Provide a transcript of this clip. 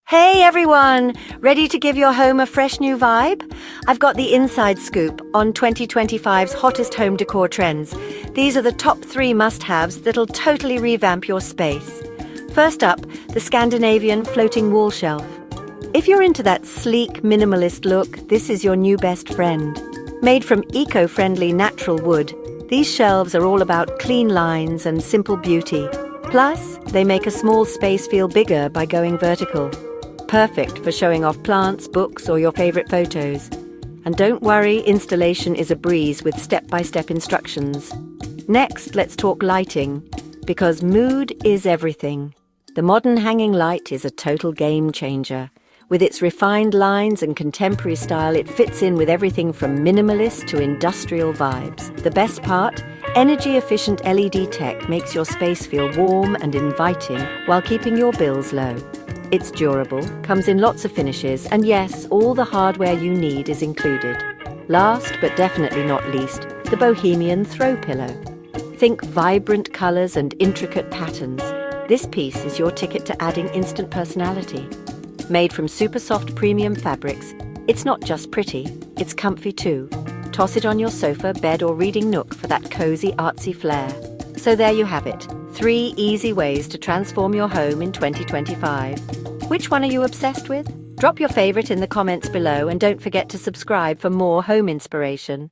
Hey everyone! Ready to give your home a fresh new vibe? I've got the inside scoop on 2025's hottest home decor trends. These are the top 3 must-haves that'll totally revamp your space. First up, the Scandinavian floating wall shelf. If you're into that sleek, minimalist look, this is your new best friend. Made from eco-friendly natural wood, these shelves are all about clean lines and simple beauty. Plus, they make a small space feel bigger by going vertical. Perfect for showing off plants, books, or your favorite photos. And don't worry, installation is a breeze with step-by-step instructions. Next, let's talk lighting, because mood is everything. The modern hanging light is a total game changer. With its refined lines and contemporary style, it fits in with everything from minimalist to industrial vibes. The best part? Energy-efficient LED tech makes your space feel warm and inviting while keeping your bills low. It's durable, comes in lots of finishes, and yes, all the hardware you need is included. Last, but definitely not least, the Bohemian throw pillow. Think vibrant colors and intricate patterns. This piece is your ticket to adding instant personality. Made from super soft premium fabrics, it's not just pretty, it's comfy too. Toss it on your sofa, bed, or reading nook for that cozy, artsy flair. So there you have it, 3 easy ways to transform your home in 2025. Which one are you obsessed with? Drop your favorite in the comments below and don't forget to subscribe for more home inspiration.